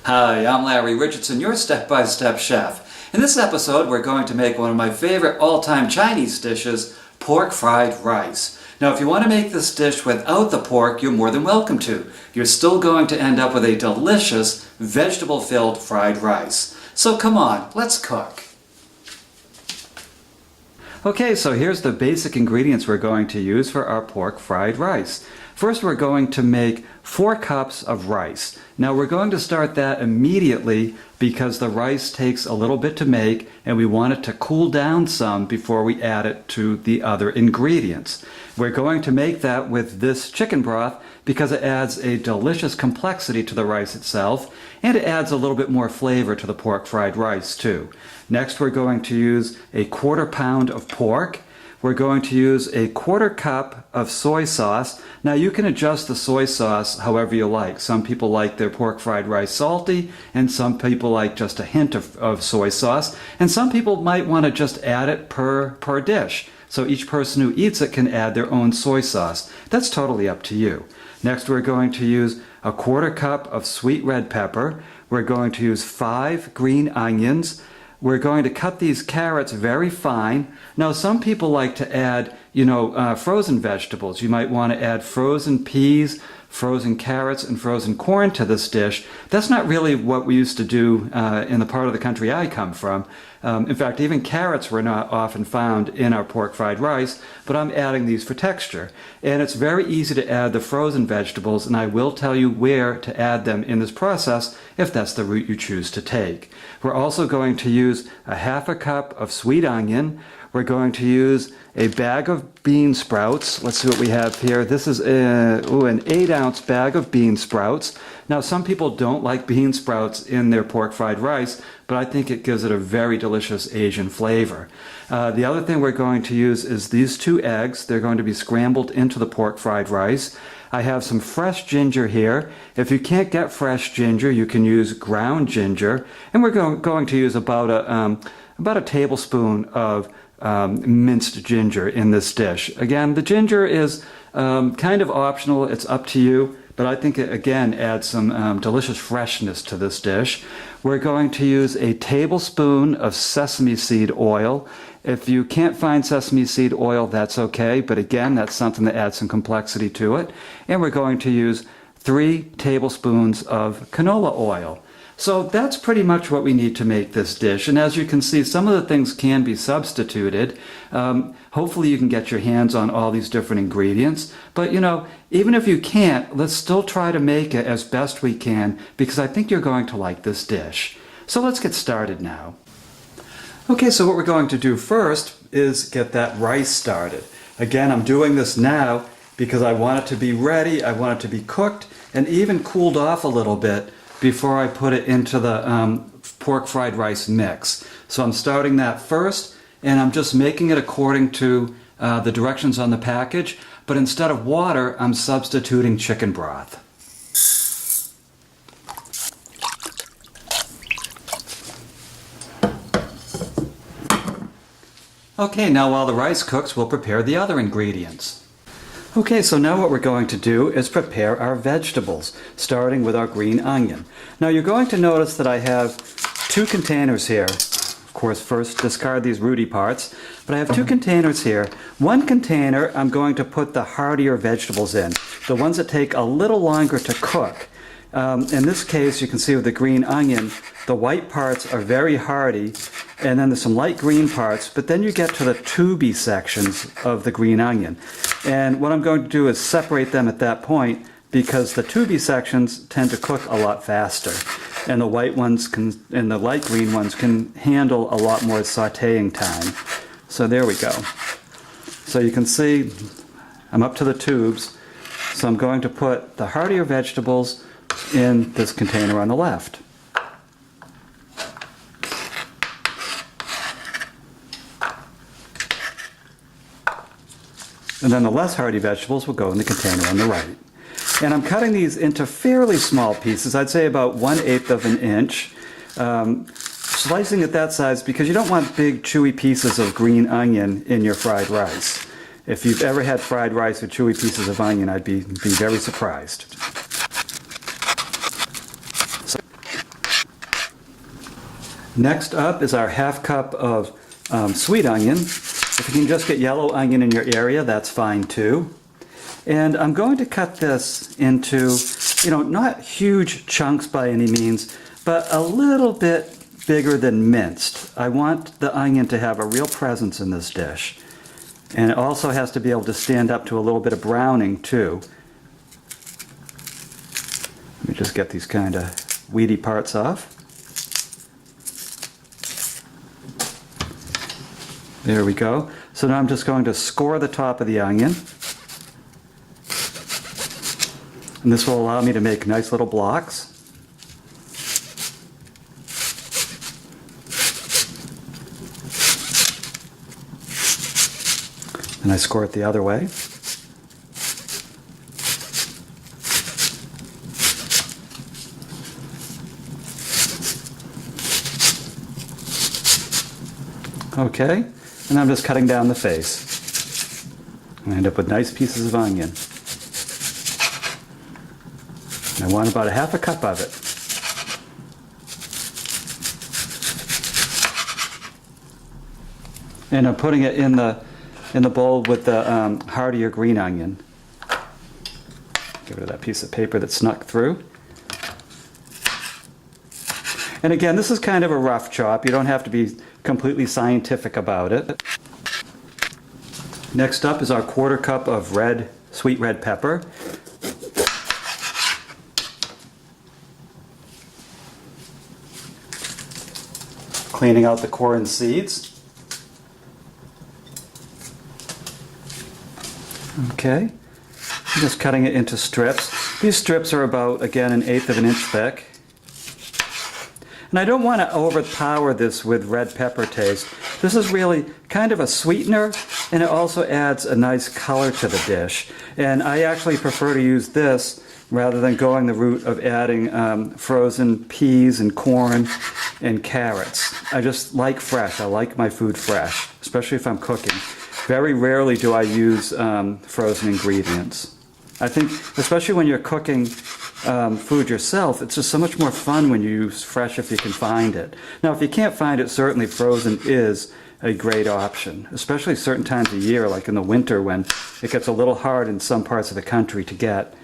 Hi, I'm Larry Richardson, your step-by-step chef. In this episode, we're going to make one of my favorite all-time Chinese dishes, pork fried rice. Now, if you want to make this dish without the pork, you're more than welcome to. You're still going to end up with a delicious, vegetable-filled fried rice. So come on, let's cook. Okay, so here's the basic ingredients we're going to use for our pork fried rice. First, we're going to make 4 cups of rice. Now, we're going to start that immediately because the rice takes a little bit to make and we want it to cool down some before we add it to the other ingredients. We're going to make that with this chicken broth because it adds a delicious complexity to the rice itself and it adds a little bit more flavor to the pork fried rice too. Next, we're going to use a 1/4 pound of pork. We're going to use a 1/4 cup of soy sauce. Now you can adjust the soy sauce however you like. Some people like their pork fried rice salty, and some people like just a hint of soy sauce, and some people might want to just add it per dish. So each person who eats it can add their own soy sauce. That's totally up to you. Next, we're going to use a 1/4 cup of sweet red pepper. We're going to use 5 green onions. We're going to cut these carrots very fine. Now, some people like to add, frozen vegetables. You might want to add frozen peas, frozen carrots, and frozen corn to this dish. That's not really what we used to do in the part of the country I come from. In fact, even carrots were not often found in our pork fried rice, but I'm adding these for texture. And it's very easy to add the frozen vegetables, and I will tell you where to add them in this process if that's the route you choose to take. We're also going to use a 1/2 cup of sweet onion. We're going to use a bag of bean sprouts. Let's see what we have here. This is an 8-ounce bag of bean sprouts. Now, some people don't like bean sprouts in their pork fried rice, but I think it gives it a very delicious Asian flavor. The other thing we're going to use is these 2 eggs. They're going to be scrambled into the pork fried rice. I have some fresh ginger here. If you can't get fresh ginger, you can use ground ginger. And we're going to use about a tablespoon of minced ginger in this dish. Again, the ginger is kind of optional. It's up to you. But I think it, again, adds some delicious freshness to this dish. We're going to use a tablespoon of sesame seed oil. If you can't find sesame seed oil, that's okay. But again, that's something that adds some complexity to it. And we're going to use 3 tablespoons of canola oil. So that's pretty much what we need to make this dish. And as you can see, some of the things can be substituted. Hopefully you can get your hands on all these different ingredients. But even if you can't, let's still try to make it as best we can because I think you're going to like this dish. So let's get started now. Okay, so what we're going to do first is get that rice started. Again, I'm doing this now because I want it to be ready, I want it to be cooked, and even cooled off a little bit before I put it into the pork fried rice mix. So I'm starting that first, and I'm just making it according to the directions on the package, but instead of water, I'm substituting chicken broth. Okay, now while the rice cooks, we'll prepare the other ingredients. Okay, so now what we're going to do is prepare our vegetables, starting with our green onion. Now you're going to notice that I have 2 containers here. Of course, first discard these rooty parts, but I have 2 containers here. One container I'm going to put the heartier vegetables in, the ones that take a little longer to cook. In this case, you can see with the green onion, the white parts are very hearty, and then there's some light green parts, but then you get to the tubey sections of the green onion. And what I'm going to do is separate them at that point because the tubey sections tend to cook a lot faster. And the white ones and the light green ones can handle a lot more sauteing time. So there we go. So you can see I'm up to the tubes. So I'm going to put the heartier vegetables in this container on the left. And then the less hearty vegetables will go in the container on the right. And I'm cutting these into fairly small pieces, I'd say about 1/8 of an inch. Slicing it that size because you don't want big chewy pieces of green onion in your fried rice. If you've ever had fried rice with chewy pieces of onion, I'd be very surprised. Next up is our half cup of sweet onion. If you can just get yellow onion in your area, that's fine too. And I'm going to cut this into, not huge chunks by any means, but a little bit bigger than minced. I want the onion to have a real presence in this dish. And it also has to be able to stand up to a little bit of browning too. Let me just get these kind of weedy parts off. There we go. So now I'm just going to score the top of the onion. And this will allow me to make nice little blocks. And I score it the other way. Okay, and I'm just cutting down the face. And I end up with nice pieces of onion. And I want about a half a cup of it. And I'm putting it in the bowl with the heartier green onion. Get rid of that piece of paper that snuck through. And again, this is kind of a rough chop. You don't have to be completely scientific about it. Next up is our quarter cup of sweet red pepper. Cleaning out the core and seeds. Okay, I'm just cutting it into strips. These strips are about, again, 1/8 of an inch thick. And I don't want to overpower this with red pepper taste. This is really kind of a sweetener, and it also adds a nice color to the dish. And I actually prefer to use this rather than going the route of adding frozen peas and corn and carrots. I just like fresh. I like my food fresh, especially if I'm cooking. Very rarely do I use frozen ingredients. I think, especially when you're cooking food yourself, it's just so much more fun when you use fresh if you can find it. Now, if you can't find it, certainly frozen is a great option, especially certain times of year, like in the winter when it gets a little hard in some parts of the country to get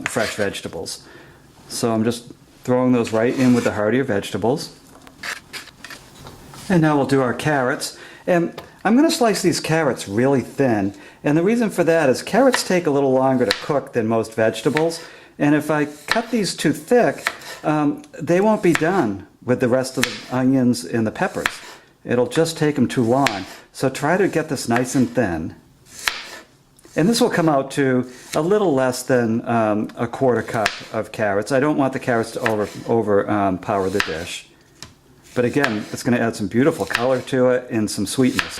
fresh vegetables. So I'm just throwing those right in with the heartier vegetables. And now we'll do our carrots. And I'm going to slice these carrots really thin. And the reason for that is carrots take a little longer to cook than most vegetables. And if I cut these too thick, they won't be done with the rest of the onions and the peppers. It'll just take them too long. So try to get this nice and thin. And this will come out to a little less than a quarter cup of carrots. I don't want the carrots to overpower the dish. But again, it's going to add some beautiful color to it and some sweetness.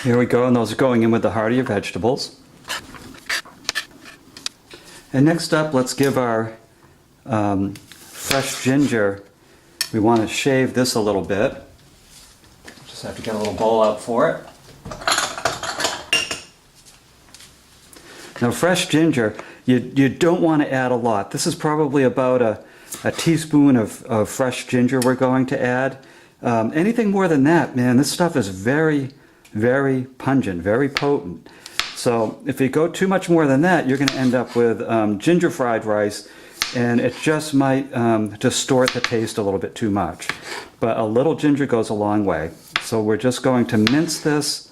Here we go, and those are going in with the heartier vegetables. And next up, let's give our fresh ginger. We want to shave this a little bit. Just have to get a little bowl out for it. Now, fresh ginger, you don't want to add a lot. This is probably about a teaspoon of fresh ginger we're going to add. Anything more than that, man, this stuff is very, very pungent, very potent. So if you go too much more than that, you're going to end up with ginger fried rice, and it just might distort the taste a little bit too much. But a little ginger goes a long way. So we're just going to mince this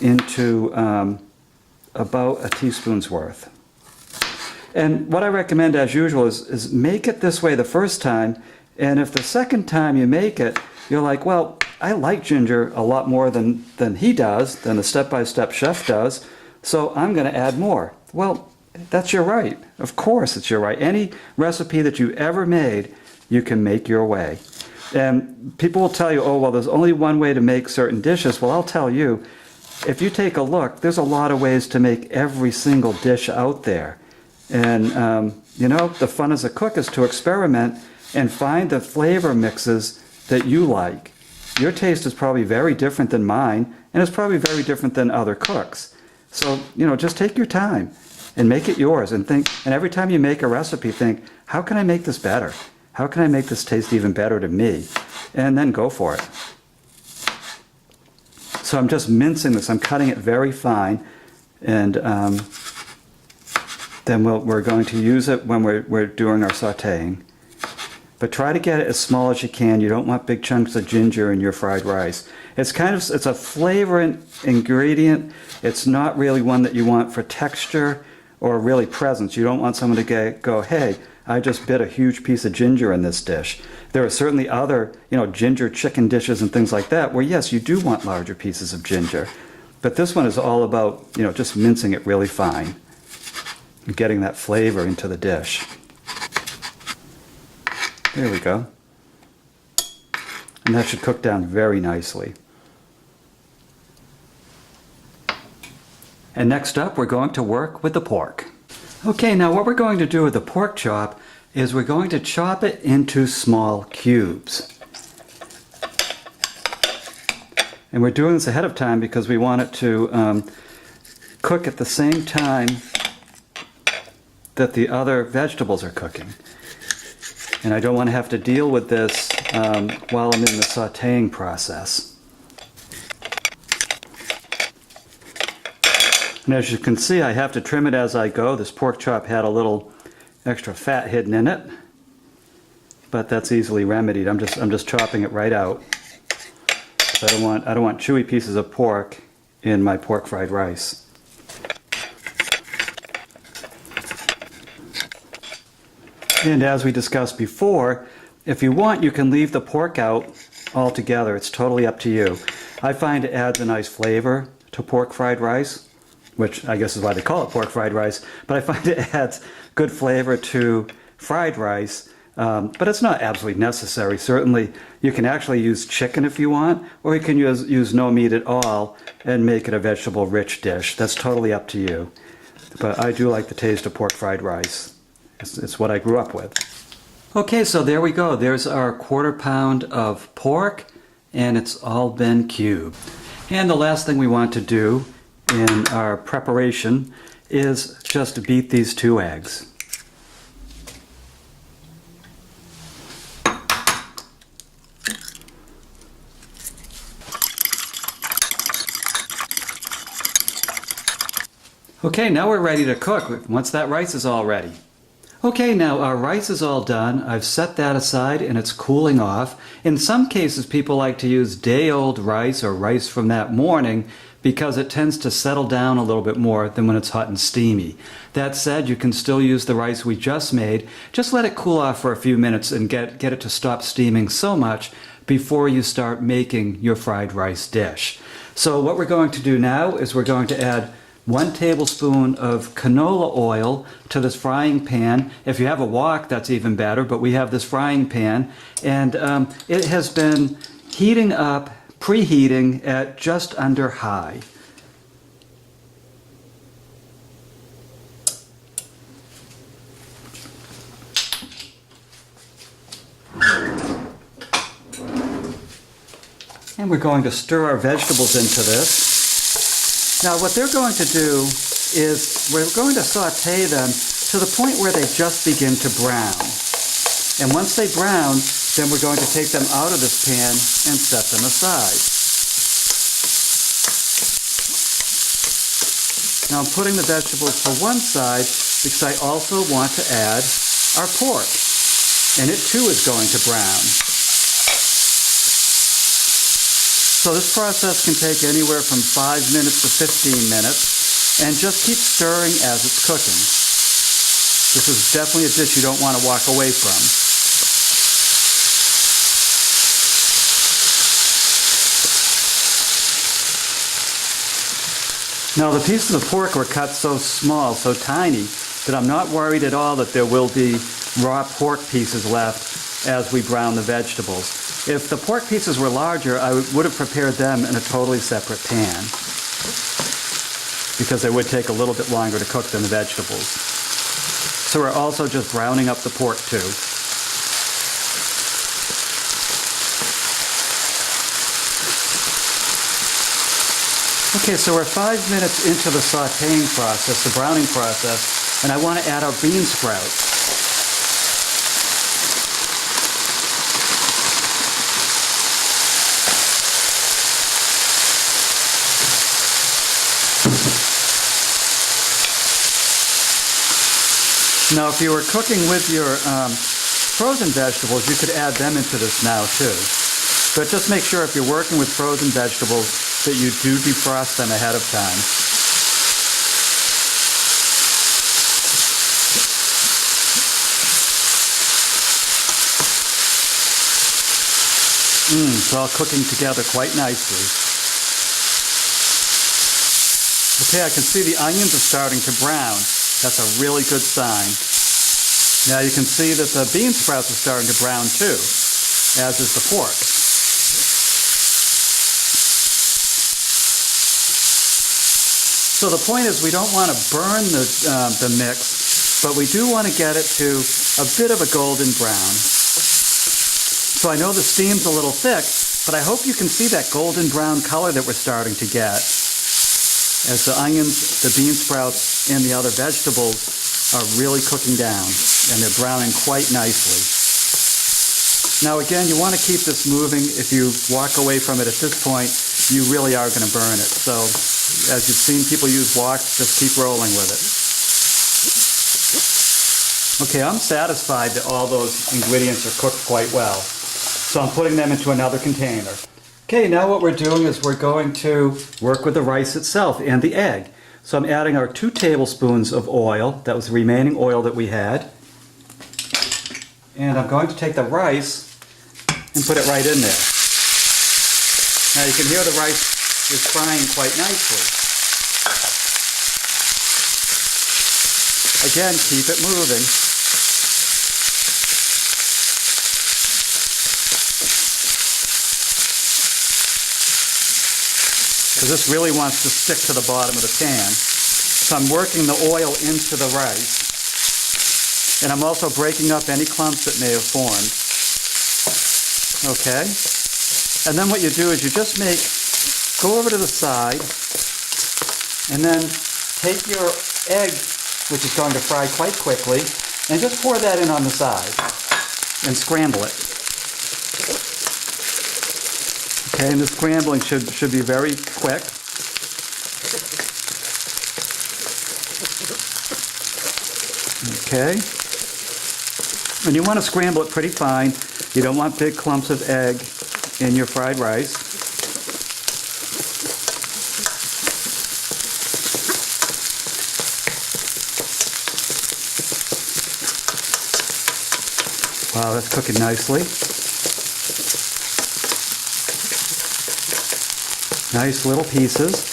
into about a teaspoon's worth. And what I recommend, as usual, is make it this way the first time, and if the second time you make it, you're like, well, I like ginger a lot more than he does, than the step-by-step chef does, so I'm going to add more. Well, that's your right. Of course it's your right. Any recipe that you ever made, you can make your way. And people will tell you, oh, well, there's only one way to make certain dishes. Well, I'll tell you, if you take a look, there's a lot of ways to make every single dish out there. And, the fun as a cook is to experiment and find the flavor mixes that you like. your taste is probably very different than mine, and it's probably very different than other cooks. So, just take your time and make it yours, and think, and every time you make a recipe, think, how can I make this better? How can I make this taste even better to me? And then go for it. So I'm just mincing this. I'm cutting it very fine, and then we're going to use it when we're doing our sautéing. But try to get it as small as you can. You don't want big chunks of ginger in your fried rice. It's a flavoring ingredient. It's not really one that you want for texture or really presence. You don't want someone to go, hey, I just bit a huge piece of ginger in this dish. There are certainly other, ginger chicken dishes and things like that where, yes, you do want larger pieces of ginger. But this one is all about, just mincing it really fine and getting that flavor into the dish. There we go. And that should cook down very nicely. And next up, we're going to work with the pork. Okay, now what we're going to do with the pork chop is we're going to chop it into small cubes. And we're doing this ahead of time because we want it to cook at the same time that the other vegetables are cooking. And I don't want to have to deal with this while I'm in the sautéing process. And as you can see, I have to trim it as I go. This pork chop had a little extra fat hidden in it, but that's easily remedied. I'm just chopping it right out. So I don't want chewy pieces of pork in my pork fried rice. And as we discussed before, if you want, you can leave the pork out altogether. It's totally up to you. I find it adds a nice flavor to pork fried rice, which I guess is why they call it pork fried rice, but I find it adds good flavor to fried rice, but it's not absolutely necessary. Certainly, you can actually use chicken if you want, or you can use no meat at all and make it a vegetable-rich dish. That's totally up to you. But I do like the taste of pork fried rice. It's what I grew up with. Okay, so there we go. There's our 1/4 pound of pork, and it's all been cubed. And the last thing we want to do in our preparation is just beat these 2 eggs. Okay, now we're ready to cook once that rice is all ready. Okay, now our rice is all done. I've set that aside and it's cooling off. In some cases, people like to use day-old rice or rice from that morning because it tends to settle down a little bit more than when it's hot and steamy. That said, you can still use the rice we just made. Just let it cool off for a few minutes and get it to stop steaming so much before you start making your fried rice dish. So what we're going to do now is we're going to add 1 tablespoon of canola oil to this frying pan. If you have a wok, that's even better, but we have this frying pan, and it has been heating up, preheating at just under high. And we're going to stir our vegetables into this. Now what they're going to do is we're going to saute them to the point where they just begin to brown. And once they brown, then we're going to take them out of this pan and set them aside. Now I'm putting the vegetables to one side because I also want to add our pork. And it too is going to brown. So this process can take anywhere from 5 minutes to 15 minutes, and just keep stirring as it's cooking. This is definitely a dish you don't want to walk away from. Now the pieces of pork were cut so small, so tiny, that I'm not worried at all that there will be raw pork pieces left as we brown the vegetables. If the pork pieces were larger, I would have prepared them in a totally separate pan because they would take a little bit longer to cook than the vegetables. So we're also just browning up the pork too. Okay, so we're 5 minutes into the sautéing process, the browning process, and I want to add our bean sprouts. Now, if you were cooking with your frozen vegetables, you could add them into this now too. But just make sure if you're working with frozen vegetables that you do defrost them ahead of time. It's all cooking together quite nicely. Okay, I can see the onions are starting to brown. That's a really good sign. Now you can see that the bean sprouts are starting to brown too, as is the pork. So the point is we don't want to burn the mix, but we do want to get it to a bit of a golden brown. So I know the steam's a little thick, but I hope you can see that golden brown color that we're starting to get as the onions, the bean sprouts, and the other vegetables are really cooking down, and they're browning quite nicely. Now again, you want to keep this moving. If you walk away from it at this point, you really are going to burn it. So as you've seen people use woks, just keep rolling with it. Okay, I'm satisfied that all those ingredients are cooked quite well. So I'm putting them into another container. Okay, now what we're doing is we're going to work with the rice itself and the egg. So I'm adding our 2 tablespoons of oil. That was the remaining oil that we had. And I'm going to take the rice and put it right in there. Now you can hear the rice is frying quite nicely. Again, keep it moving. Because this really wants to stick to the bottom of the pan. So I'm working the oil into the rice. And I'm also breaking up any clumps that may have formed. Okay? And then what you do is you just go over to the side, and then take your egg, which is going to fry quite quickly, and just pour that in on the side, and scramble it. Okay, and the scrambling should be very quick. Okay. And you want to scramble it pretty fine. You don't want big clumps of egg in your fried rice. Wow, that's cooking nicely. Nice little pieces.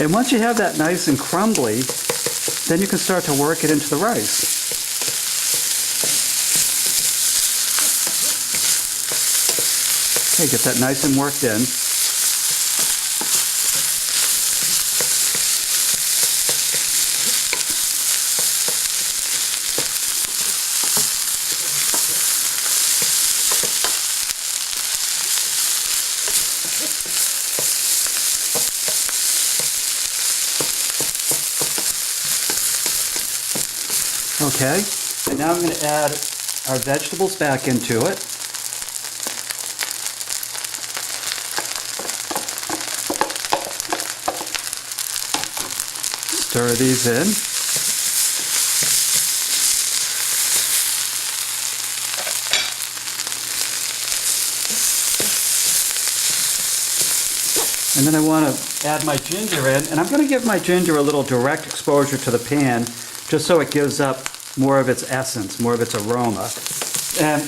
And once you have that nice and crumbly, then you can start to work it into the rice. Okay, get that nice and worked in. Okay, and now I'm going to add our vegetables back into it. Stir these in. And then I want to add my ginger in, and I'm going to give my ginger a little direct exposure to the pan just so it gives up more of its essence, more of its aroma.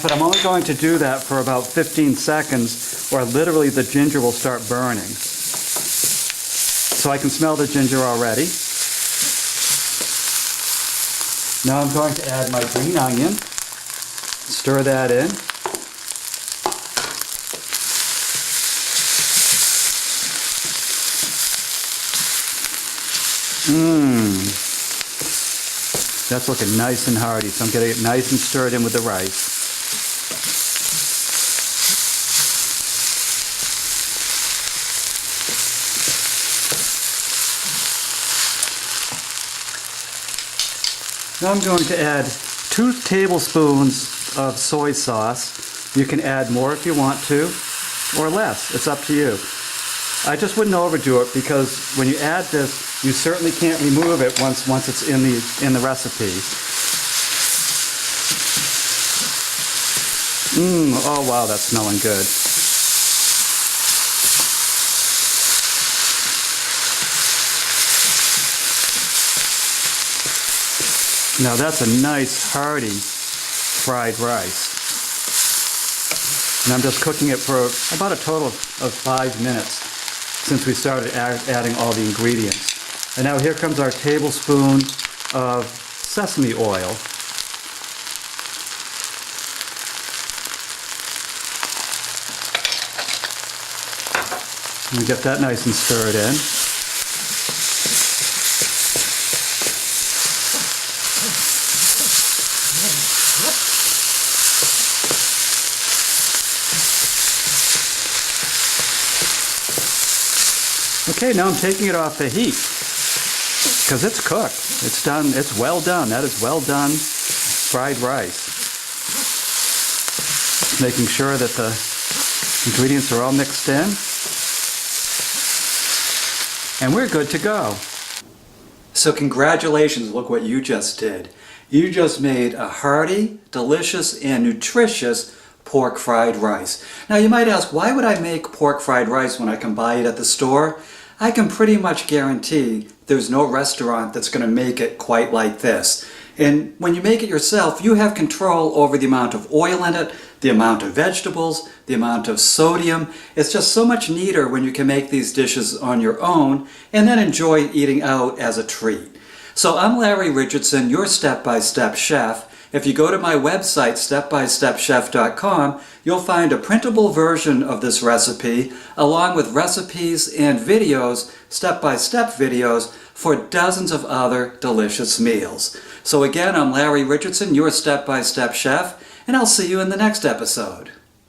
But I'm only going to do that for about 15 seconds or literally the ginger will start burning. So I can smell the ginger already. Now I'm going to add my green onion, stir that in. That's looking nice and hearty, so I'm getting it nice and stirred in with the rice. Now I'm going to add 2 tablespoons of soy sauce. You can add more if you want to, or less. It's up to you. I just wouldn't overdo it because when you add this, you certainly can't remove it once it's in the recipe. Oh wow, that's smelling good. Now that's a nice hearty fried rice. And I'm just cooking it for about a total of 5 minutes since we started adding all the ingredients. And now here comes our tablespoon of sesame oil. And get that nice and stirred in. Okay, now I'm taking it off the heat because it's cooked. It's done. It's well done. That is well done fried rice. Making sure that the ingredients are all mixed in. And we're good to go. So congratulations, look what you just did. You just made a hearty, delicious, and nutritious pork fried rice. Now you might ask, why would I make pork fried rice when I can buy it at the store? I can pretty much guarantee there's no restaurant that's going to make it quite like this. And when you make it yourself, you have control over the amount of oil in it, the amount of vegetables, the amount of sodium. It's just so much neater when you can make these dishes on your own and then enjoy eating out as a treat. So I'm Larry Richardson, your step-by-step chef. If you go to my website, stepbystepchef.com, you'll find a printable version of this recipe along with recipes and videos, step-by-step videos, for dozens of other delicious meals. So again, I'm Larry Richardson, your step-by-step chef, and I'll see you in the next episode.